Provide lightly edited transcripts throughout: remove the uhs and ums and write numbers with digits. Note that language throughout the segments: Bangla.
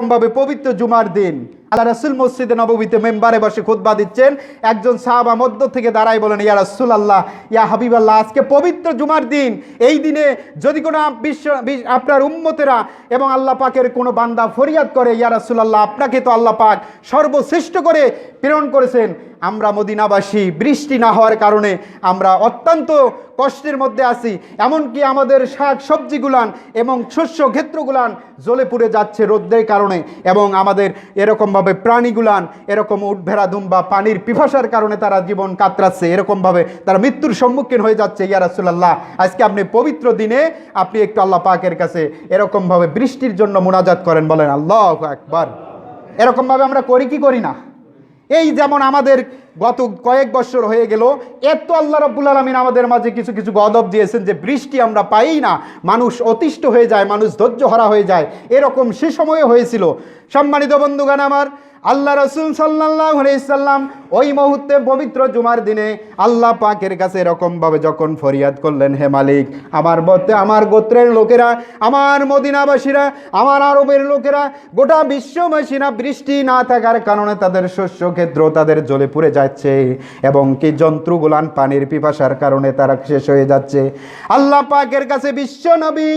ভাবে পবিত্র জুমার দিন আল্লাহ রাসূল মসজিদে নববীতে মেম্বারে বসে খুতবা দিচ্ছেন, একজন সাহাবা মধ্য থেকে দাঁড়ায় বলেন, ইয়া রাসূলুল্লাহ, ইয়া হাবিবাল্লাহ, আজকে পবিত্র জুমার দিন, এই দিনে যদি কোনো আপনার উম্মতেরা এবং আল্লাহ পাকের কোনো বান্দা ফরিয়াদ করে, ইয়া রাসূলুল্লাহ, আপনাকে তো আল্লাহ পাক সর্বশ্রেষ্ঠ করে প্রেরণ করেছেন, আমরা মদিনাবাসী বৃষ্টি না হওয়ার কারণে আমরা অত্যন্ত কষ্টের মধ্যে আছি, এমনকি আমাদের শাক সবজিগুলান এবং শস্য ক্ষেত্রগুলান জ্বলে পুড়ে যাচ্ছে রোদ্রের কারণে, এবং আমাদের এরকমভাবে প্রাণীগুলান এরকম উট ভেড়া দুম্বা পানির পিপাসার কারণে তারা জীবন কাতরাচ্ছে, এরকমভাবে তারা মৃত্যুর সম্মুখীন হয়ে যাচ্ছে। ইয়া রাসূলুল্লাহ, আজকে আপনি পবিত্র দিনে আপনি একটু আল্লাহ পাকের কাছে এরকমভাবে বৃষ্টির জন্য মুনাজাত করেন, বলেন আল্লাহু আকবার। এরকমভাবে আমরা করি কি করি না? এই যেমন আমাদের গত কয়েক বছর হয়ে গেল, এত আল্লাহ রাব্বুল আলামিন আমাদের মাঝে কিছু কিছু গজব দিয়েছেন যে বৃষ্টি আমরা পাই না, মানুষ অতিষ্ঠ হয়ে যায়, মানুষ ধৈর্যহারা হয়ে যায়, এরকম সে সময়ে হয়েছিল। সম্মানিত বন্ধুগণ আমার, আল্লাহ রাসূল সাল্লাল্লাহু আলাইহি সাল্লাম ওই মুহূর্তে পবিত্র জুমার দিনে আল্লাহ পাকের কাছে এরকমভাবে যখন ফরিয়াদ করলেন, হে মালিক, আমার গোত্রের লোকেরা, আমার মদিনাবাসীরা, আমার আরবের লোকেরা, গোটা বিশ্ববাসীরা বৃষ্টি না থাকার কারণে তাদের শস্য ক্ষেত্র তাদের জ্বলে পুড়ে যাচ্ছে, এবং কি জন্তুগুলান পানির পিপাসার কারণে তারা শেষ হয়ে যাচ্ছে। আল্লাহ পাকের কাছে বিশ্ব নবী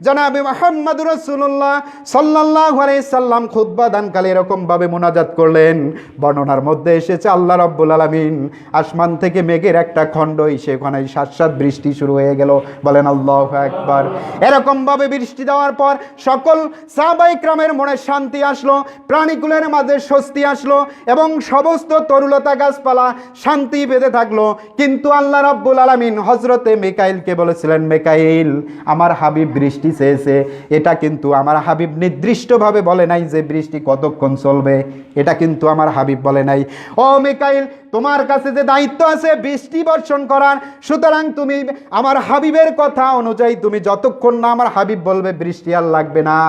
জনাবে মুহাম্মদুর রাসূলুল্লাহ সাল্লাল্লাহু আলাইহি সাল্লাম খুতবা দানকালে এরকমভাবে মুনাজাত করলেন। বর্ণনার মধ্যে এসেছে আল্লাহ রাব্বুল আলামিন আসমান থেকে মেঘের একটা খণ্ড সেখানে সাত বৃষ্টি শুরু হয়ে গেল, বলেন আল্লাহু আকবার। এরকম ভাবে বৃষ্টি দেওয়ার পর সকল সাহাবায়ে কেরামের মনে শান্তি আসলো, প্রাণীকুলের মাঝে স্বস্তি আসলো, এবং সমস্ত তরুলতা গাছপালা শান্তি পেতে থাকলো। কিন্তু আল্লাহ রাব্বুল আলামিন হযরতে মিকাইলকে বলেছিলেন, মিকাইল, আমার হাবিব বৃষ্টি চেয়েছে, এটা কিন্তু আমার হাবিব নির্দিষ্টভাবে বলে নাই যে বৃষ্টি কতক্ষণ চলবে, এটা কিন্তু আমার হাবিব বলে নাই। ও মিকাইল, তোমার কাছে যে দায়িত্ব আছে বৃষ্টি বর্ষণ করার, সুতরাং তুমি আমার হাবিবের কথা অনুযায়ী তুমি যতক্ষণ না আমার হাবিব বলবে বৃষ্টি আর লাগবে না,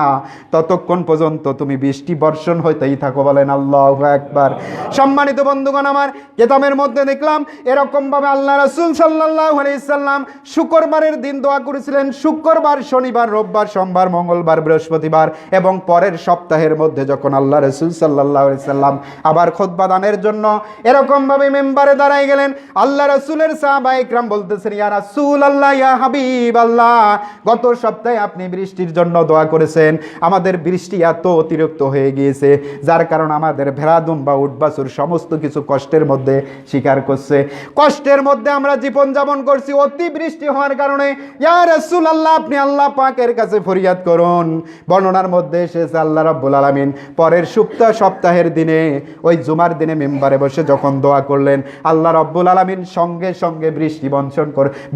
ততক্ষণ পর্যন্ত তুমি বৃষ্টি বর্ষণ হইতেই থাকো, বলেন আল্লাহু আকবার। সম্মানিত বন্ধুগণ আমার, কিতাবের মধ্যে দেখলাম এরকমভাবে আল্লাহ রাসূল সাল্লাল্লাহু আলাইহি সাল্লাম শুক্রবারের দিন দোয়া করেছিলেন, শুক্রবার, শনিবার, রোববার, সোমবার, মঙ্গলবার, বৃহস্পতিবার, এবং পরের সপ্তাহের মধ্যে যখন আল্লাহ রাসূল সাল্লাল্লাহু আলাইহি সাল্লাম আবার খুতবা দানের জন্য এরকম মেম্বারে দাঁড়ায় গেলেন, আল্লাহ রাসূলের সাহাবায়ে কেরাম বলতেছেন, ইয়া রাসূলুল্লাহ, ইয়া হাবিবাল্লাহ, গত সপ্তাহে আপনি বৃষ্টির জন্য দোয়া করেছেন, আমাদের বৃষ্টি এত অতিরিক্ত হয়ে গিয়েছে যার কারণে আমাদের ভেড়াদুম বা উটবাছুর সমস্ত কিছু কষ্টের মধ্যে স্বীকার করছে, কষ্টের মধ্যে আমরা জীবন যাপন করছি অতি বৃষ্টি হওয়ার কারণে। ইয়া রাসূলুল্লাহ, আপনি আল্লাহ পাকের কাছে ফরিয়াদ করুন। বর্ণনার মধ্যে এসেছে আল্লাহ রাব্বুল আলামিন পরের সপ্তাহের দিনে ওই জুমার দিনে মেম্বারে বসে যখন দোয়া করলেন, আল্লাহ রাব্বুল আলামিন সঙ্গে সঙ্গে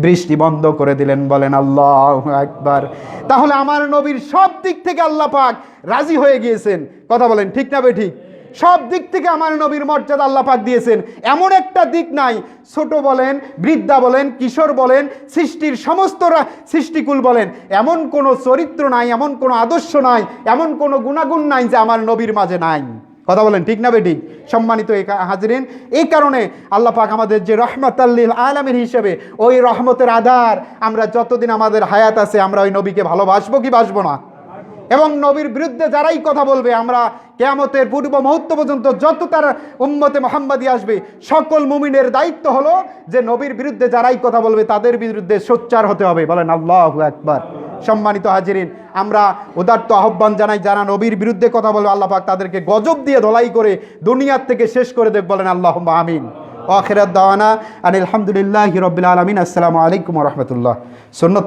বৃষ্টি বন্ধ করে দিলেন, বলেন আল্লাহু আকবার। তাহলে আমার নবীর সব দিক থেকে আল্লাহ পাক রাজি হয়ে গিয়েছেন, কথা বলেন ঠিক না বেঠিক? সব দিক থেকে আমার নবীর মর্যাদা আল্লাহ পাক দিয়েছেন, এমন একটা দিক নাই, ছোট বলেন, বৃদ্ধা বলেন, কিশোর বলেন, সৃষ্টির সমস্ত সৃষ্টিকুল বলেন, এমন কোনো চরিত্র নাই, এমন কোনো আদর্শ নাই, এমন কোনো গুণাগুণ নাই যে আমার নবীর মাঝে নাই, কথা বলেন ঠিক না বেঠিক? সম্মানিত হাজিরিন, এই কারণে আল্লাহ পাক আমাদের যে রহমাতাল লিল আলামিন হিসেবে ওই রহমতের আধার, আমরা যতদিন আমাদের হায়াত আছে আমরা ওই নবীকে ভালোবাসবো কি বাসবো না? এবং নবীর বিরুদ্ধে যারাই কথা বলবে, আমরা কিয়ামতের পূর্ব মুহূর্ত পর্যন্ত যত তার উম্মতে মুহাম্মাদি আসবে, সকল মুমিনের দায়িত্ব হলো যে নবীর বিরুদ্ধে যারাই কথা বলবে তাদের বিরুদ্ধে সোচ্চার হতে হবে, বলেন আল্লাহু আকবার। সম্মানিত হাজিরিন, আমরা উদাত্ত আহ্বান জানাই, যারা নবীর বিরুদ্ধে কথা বলবে আল্লাহ পাক তাদেরকে গজব দিয়ে ধলাই করে দুনিয়ার থেকে শেষ করে দেব, বলেন আল্লাহুম্মা আমিন। আখিরাত দাওয়ানা আলহামদুলিল্লাহি রাব্বিল আলামিন। আসসালামু আলাইকুম ওয়া রাহমাতুল্লাহ। সুন্নাত